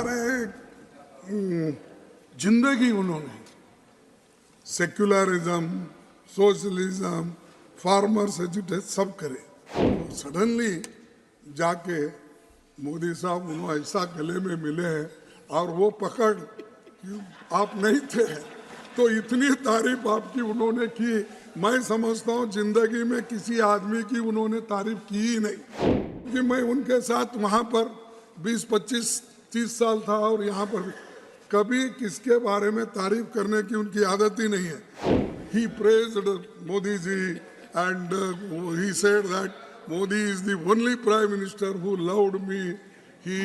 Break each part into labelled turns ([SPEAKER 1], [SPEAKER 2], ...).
[SPEAKER 1] सारे जिंदगी उन्होंने सेक्युलरिज्म, सोशलिज्म, फार्मर्स एजुटेशन सब करे। तो सडनली जाके मोदी साहब उन्होंने ऐसा गले में मिले हैं और वो पकड़ आप नहीं थे, तो इतनी तारीफ आपकी उन्होंने की। मैं समझता हूँ जिंदगी में किसी आदमी की उन्होंने तारीफ की ही नहीं, कि मैं उनके साथ वहाँ पर 20, 25, 30 साल था और यहाँ पर कभी किसके बारे में तारीफ करने की उनकी आदत ही नहीं है। He praised Modi ji and he said that Modi is the only prime minister who loved me. He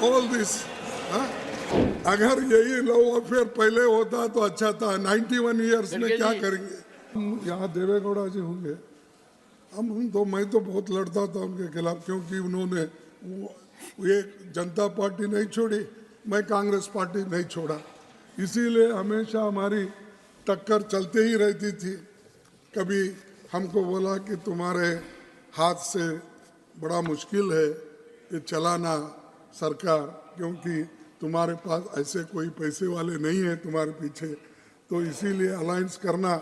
[SPEAKER 1] all this. अगर यही लव अफेयर पहले होता तो अच्छा था। 91 इयर्स में क्या करेंगे। यहाँ देवेगौड़ा जी होंगे, मैं तो बहुत लड़ता था उनके खिलाफ, क्योंकि उन्होंने ये जनता पार्टी नहीं छोड़ी, मैं कांग्रेस पार्टी नहीं छोड़ा, इसीलिए हमेशा हमारी टक्कर चलते ही रहती थी। कभी हमको बोला कि तुम्हारे हाथ से बड़ा मुश्किल है ये चलाना सरकार, क्योंकि तुम्हारे पास ऐसे कोई पैसे वाले नहीं है तुम्हारे पीछे, तो इसीलिए अलायंस करना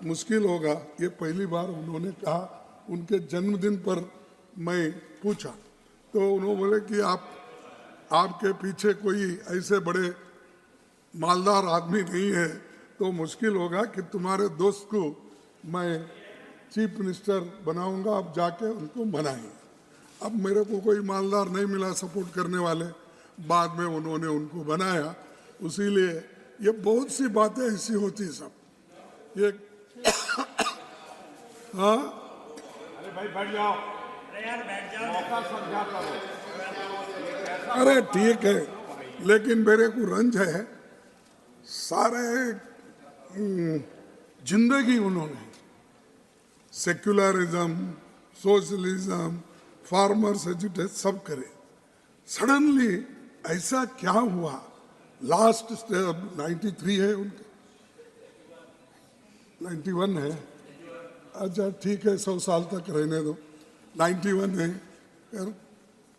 [SPEAKER 1] मुश्किल होगा। ये पहली बार उन्होंने कहा। उनके जन्मदिन पर मैं पूछा तो उन्होंने बोले कि आपके पीछे कोई ऐसे बड़े मालदार आदमी नहीं है, तो मुश्किल होगा कि तुम्हारे दोस्त को मैं चीफ मिनिस्टर बनाऊंगा, आप जाके उनको मनाएंगे। अब मेरे को कोई मालदार नहीं मिला सपोर्ट करने वाले, बाद में उन्होंने उनको बनाया। इसीलिए ये बहुत सी बातें ऐसी होती सब ये हाँ
[SPEAKER 2] अरे भाई बैठ जाओ, अरे यार बैठ जाओ, मौका समझा करो।
[SPEAKER 1] अरे ठीक है, लेकिन मेरे को रंज है। सारे जिंदगी उन्होंने सेक्युलरिज्म, सोशलिज्म, फार्मर्स एजुटेशन सब करे। सडनली ऐसा क्या हुआ। लास्ट 93 है उनके, 91 है, अच्छा ठीक है 100 साल तक रहने दो, 91 है।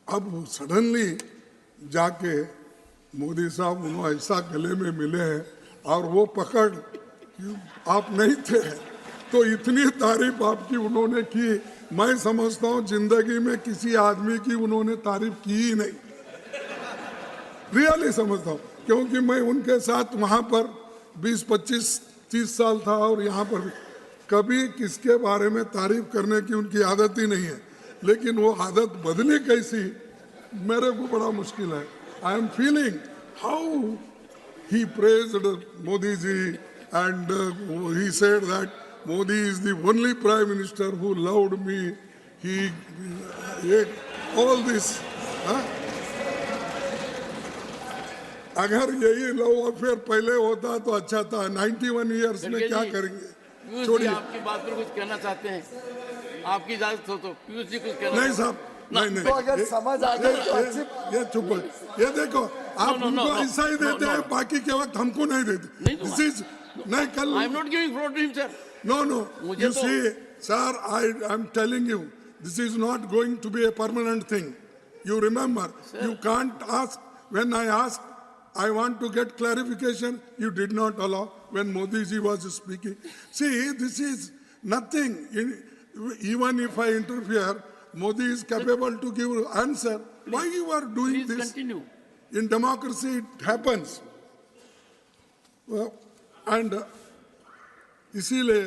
[SPEAKER 1] अब सडनली जाके मोदी साहब उन्होंने ऐसा गले में मिले हैं और वो पकड़ आप नहीं थे, तो इतनी तारीफ आपकी उन्होंने की। मैं समझता हूँ जिंदगी में किसी आदमी की उन्होंने तारीफ की ही नहीं, रियली समझता हूँ, क्योंकि मैं उनके साथ वहाँ पर 20, 25, 30 साल था और यहाँ पर कभी किसके बारे में तारीफ करने की उनकी आदत ही नहीं है। लेकिन वो आदत बदली कैसी, मेरे को बड़ा मुश्किल है। I am feeling how he praised Modi ji and he said that Modi is the only prime minister who loved me. He all this. अगर यही लव अफेयर पहले होता तो अच्छा था। 91 इयर्स में क्या करेंगे।
[SPEAKER 3] छोड़िए, आपकी बात पर कुछ कहना चाहते हैं, आपकी इजाजत हो तो पीयूष जी कुछ कहना।
[SPEAKER 1] नहीं साहब, नहीं
[SPEAKER 4] तो अगर समझ आ जाए तो अच्छी
[SPEAKER 1] ये चुप, ये देखो आप उनको ऐसा ही देते हैं, बाकी के वक्त हमको नहीं देते। दिस इज नहीं कल
[SPEAKER 3] I am not giving floor to him sir.
[SPEAKER 1] No you see sir, I am telling you this is not going to be a permanent thing. You remember, you can't ask when I ask I want to get clarification, you did not allow when Modi ji was speaking. See, this is nothing. Even if I interfere, Modi is capable to give answer. Please, why you are doing this?
[SPEAKER 3] Continue.
[SPEAKER 1] In democracy, it happens. Well, and इसीलिए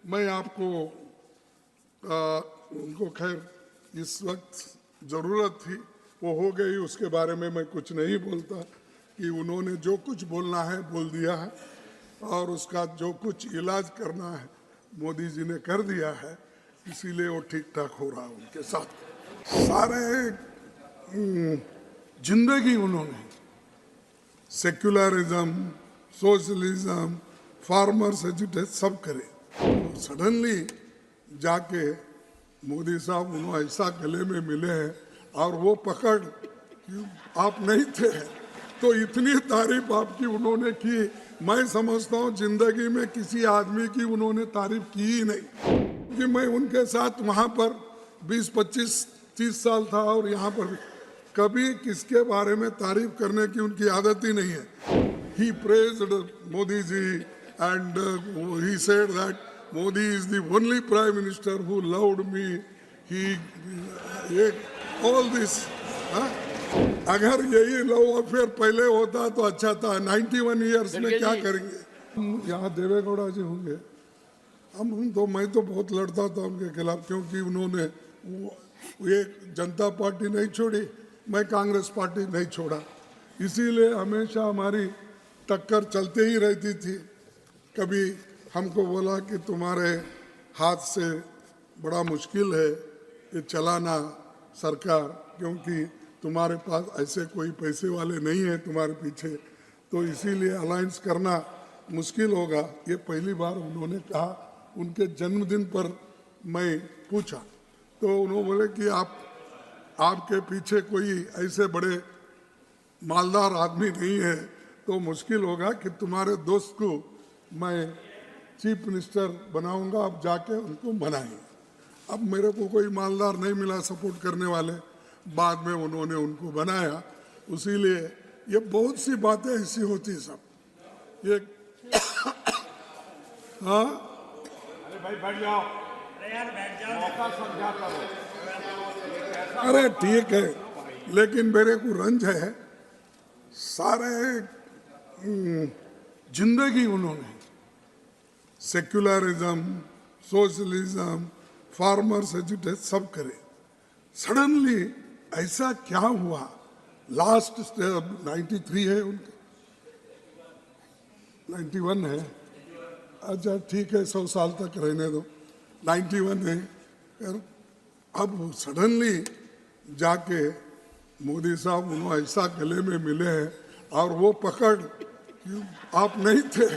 [SPEAKER 1] मैं आपको उनको खैर इस वक्त ज़रूरत थी, वो हो गई, उसके बारे में मैं कुछ नहीं बोलता कि उन्होंने जो कुछ बोलना है बोल दिया है और उसका जो कुछ इलाज करना है मोदी जी ने कर दिया है, इसीलिए वो ठीक ठाक हो रहा है उनके साथ। सारे जिंदगी उन्होंने सेक्युलरिज्म, सोशलिज्म, फार्मर्स एजुटेशन सब करे। तो सडनली जाके मोदी साहब उन्होंने ऐसा गले में मिले हैं और वो पकड़ आप नहीं थे, तो इतनी तारीफ आपकी उन्होंने की। मैं समझता हूँ जिंदगी में किसी आदमी की उन्होंने तारीफ की ही नहीं, कि मैं उनके साथ वहाँ पर 20, 25, 30 साल था और यहाँ पर कभी किसके बारे में तारीफ करने की उनकी आदत ही नहीं है. He praised Modi ji and he said that Modi is the only prime minister who loved me. All this. अगर यही लव अफेयर पहले होता तो अच्छा था. 91 इयर्स में क्या करेंगे. यहाँ देवेगौड़ा जी होंगे. मैं तो बहुत लड़ता था उनके खिलाफ, क्योंकि उन्होंने ये जनता पार्टी नहीं छोड़ी, मैं कांग्रेस पार्टी नहीं छोड़ा. इसीलिए हमेशा हमारी टक्कर चलते ही रहती थी. कभी हमको बोला कि तुम्हारे हाथ से बड़ा मुश्किल है ये चलाना सरकार, क्योंकि तुम्हारे पास ऐसे कोई पैसे वाले नहीं है तुम्हारे पीछे, तो इसीलिए अलायंस करना मुश्किल होगा. ये पहली बार उन्होंने कहा. उनके जन्मदिन पर मैं पूछा तो उन्होंने बोले कि आपके पीछे कोई ऐसे बड़े मालदार आदमी नहीं है, तो मुश्किल होगा कि तुम्हारे दोस्त को मैं चीफ मिनिस्टर बनाऊंगा, आप जाके उनको बनाएंगे. अब मेरे को कोई मालदार नहीं मिला सपोर्ट करने वाले, बाद में उन्होंने उनको बनाया. इसीलिए ये बहुत सी बातें ऐसी होती सब. ये हाँ
[SPEAKER 2] अरे भाई बैठ जाओ. मौका समझा करो.
[SPEAKER 1] अरे ठीक है, लेकिन मेरे को रंज है. सारे जिंदगी उन्होंने सेक्युलरिज्म, सोशलिज्म, फार्मर्स एजुटेशन सब करे. सडनली ऐसा क्या हुआ. लास्ट 93 है उनके, 91 है. अच्छा ठीक है, 100 साल तक रहने दो. 91 है. अब सडनली जाके मोदी साहब उन्होंने ऐसा गले में मिले हैं और वो पकड़ आप नहीं थे,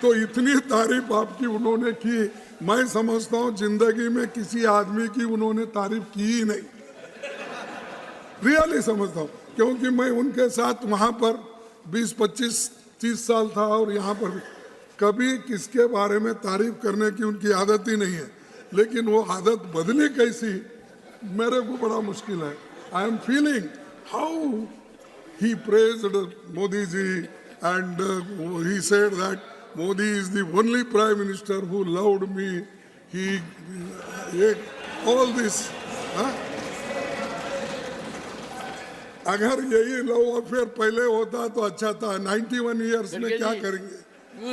[SPEAKER 1] तो इतनी तारीफ आपकी उन्होंने की. मैं समझता हूँ जिंदगी में किसी आदमी की उन्होंने तारीफ की ही नहीं. रियली समझता हूँ, क्योंकि मैं उनके साथ वहाँ पर 20, 25, 30 साल था और यहाँ पर कभी किसके बारे में तारीफ करने की उनकी आदत ही नहीं है. लेकिन वो आदत बदली कैसी, मेरे को बड़ा मुश्किल है. I am feeling how he praised Modi ji and he said that Modi is the only prime minister who loved me. All this. अगर यही लव अफेयर पहले होता तो अच्छा था. 91 इयर्स में क्या करेंगे.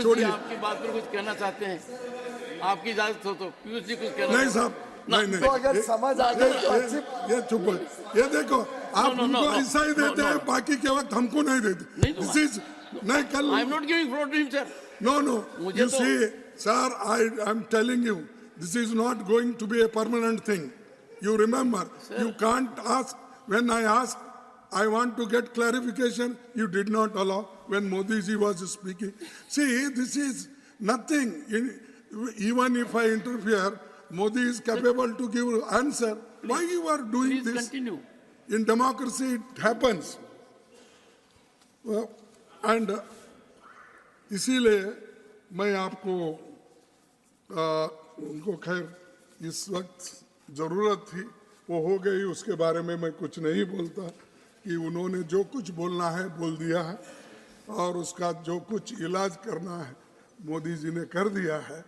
[SPEAKER 3] छोड़िए, आपकी बात पर कुछ कहना चाहते हैं, आपकी इजाजत हो तो पीयूष जी कुछ कहना.
[SPEAKER 1] नहीं साहब, नहीं.
[SPEAKER 4] तो अगर समझ आ जाए तो अच्छी.
[SPEAKER 1] ये चुप है. ये देखो आप उनको ऐसा ही देते हैं, बाकी के वक्त हमको नहीं देते. दिस इज नहीं कल.
[SPEAKER 3] I am not giving floor to him sir.
[SPEAKER 1] No. You see, sir, I'm telling you, this is not going to be a permanent thing. You remember, sir. You can't ask. When I asked, I want to get clarification, you did not allow when Modi ji was speaking. See, this is nothing. Even if I interfere, Modi is capable to give answer. Why you are doing
[SPEAKER 3] Please
[SPEAKER 1] this?
[SPEAKER 3] continue.
[SPEAKER 1] In democracy, it happens. Well, and इसीलिए मैं आपको उनको खैर इस वक्त ज़रूरत थी, वो हो गई. उसके बारे में मैं कुछ नहीं बोलता कि उन्होंने जो कुछ बोलना है बोल दिया है और उसका जो कुछ इलाज करना है मोदी जी ने कर दिया है.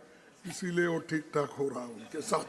[SPEAKER 1] इसीलिए वो ठीक ठाक हो रहा है उनके साथ.